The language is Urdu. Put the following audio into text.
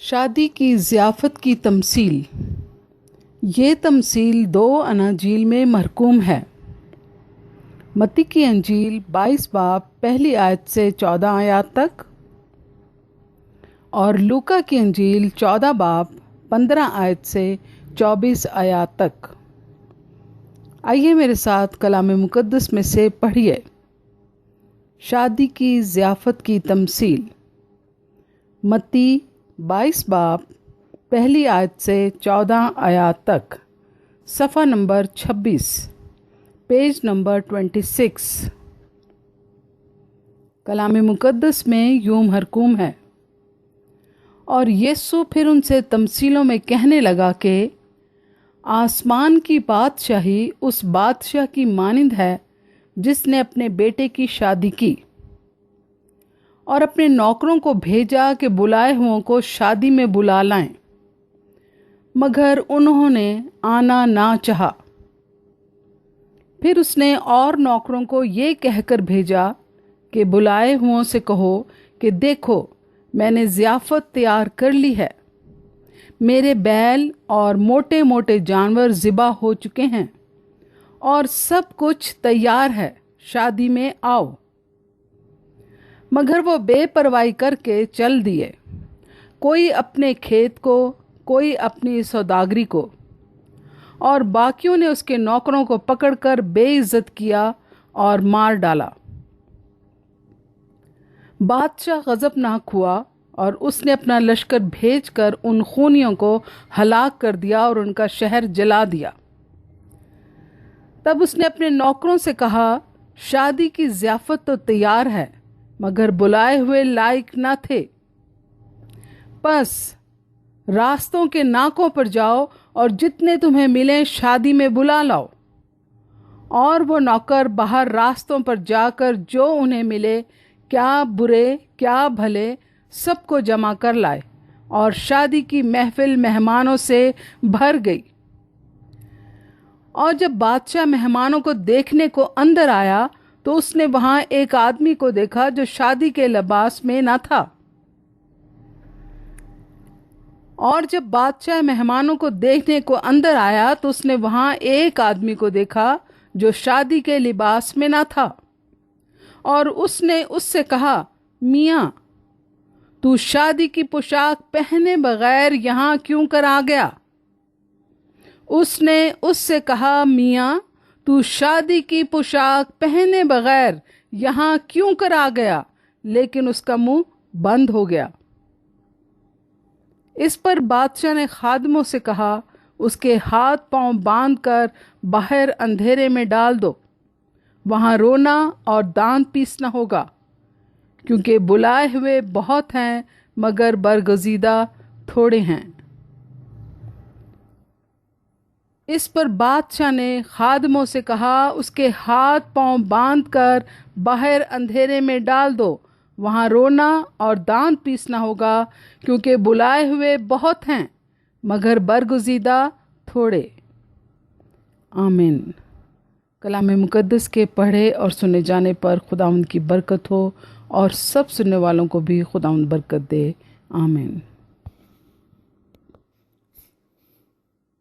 شادی کی ضیافت کی تمثیل۔ یہ تمثیل 2 اناجیل میں محکوم ہے۔ متی کی انجیل 22 باب پہلی آیت سے 14 آیات تک اور لوکا کی انجیل 14 باب 15 آیت سے 24 آیات تک۔ آئیے میرے ساتھ کلام مقدس میں سے پڑھیے۔ شادی کی ضیافت کی تمثیل۔ متی 22 باب پہلی آیت سے 14 آیات تک، صفحہ نمبر 26، پیج نمبر 26۔ کلام مقدس میں یوں محکوم ہے: اور یسوع پھر ان سے تمثیلوں میں کہنے لگا کہ آسمان کی بادشاہی اس بادشاہ کی مانند ہے جس نے اپنے بیٹے کی شادی کی اور اپنے نوکروں کو بھیجا کہ بلائے ہوئوں کو شادی میں بلا لائیں، مگر انہوں نے آنا نہ چاہا۔ پھر اس نے اور نوکروں کو یہ کہہ کر بھیجا کہ بلائے ہوئوں سے کہو کہ دیکھو، میں نے ضیافت تیار کر لی ہے، میرے بیل اور موٹے موٹے جانور ذبح ہو چکے ہیں اور سب کچھ تیار ہے، شادی میں آؤ۔ مگر وہ بے پرواہی کر کے چل دیے، کوئی اپنے کھیت کو، کوئی اپنی سوداگری کو، اور باقیوں نے اس کے نوکروں کو پکڑ کر بے عزت کیا اور مار ڈالا۔ بادشاہ غضبناک ہوا اور اس نے اپنا لشکر بھیج کر ان خونیوں کو ہلاک کر دیا اور ان کا شہر جلا دیا۔ تب اس نے اپنے نوکروں سے کہا، شادی کی ضیافت تو تیار ہے، مگر بلائے ہوئے لائق نہ تھے۔ پس راستوں کے ناکوں پر جاؤ اور جتنے تمہیں ملیں شادی میں بلا لاؤ۔ اور وہ نوکر باہر راستوں پر جا کر جو انہیں ملے، کیا برے کیا بھلے، سب کو جمع کر لائے، اور شادی کی محفل مہمانوں سے بھر گئی۔ اور جب بادشاہ مہمانوں کو دیکھنے کو اندر آیا تو اس نے وہاں ایک آدمی کو دیکھا جو شادی کے لباس میں نہ تھا۔ اور جب بادشاہ مہمانوں کو دیکھنے کو اندر آیا تو اس نے وہاں ایک آدمی کو دیکھا جو شادی کے لباس میں نہ تھا، اور اس نے اس سے کہا، میاں، تو شادی کی پوشاک پہنے بغیر یہاں کیوں کر آ گیا؟ اس نے اس سے کہا، میاں، تو شادی کی پوشاک پہنے بغیر یہاں کیوں کر آ گیا؟ لیکن اس کا منہ بند ہو گیا۔ اس پر بادشاہ نے خادموں سے کہا، اس کے ہاتھ پاؤں باندھ کر باہر اندھیرے میں ڈال دو، وہاں رونا اور دانت پیسنا ہوگا، کیونکہ بلائے ہوئے بہت ہیں مگر برگزیدہ تھوڑے ہیں۔ اس پر بادشاہ نے خادموں سے کہا، اس کے ہاتھ پاؤں باندھ کر باہر اندھیرے میں ڈال دو، وہاں رونا اور دانت پیسنا ہوگا، کیونکہ بلائے ہوئے بہت ہیں مگر برگزیدہ تھوڑے۔ آمین۔ کلام مقدس کے پڑھے اور سنے جانے پر خداوند کی برکت ہو اور سب سننے والوں کو بھی خداوند برکت دے۔ آمین۔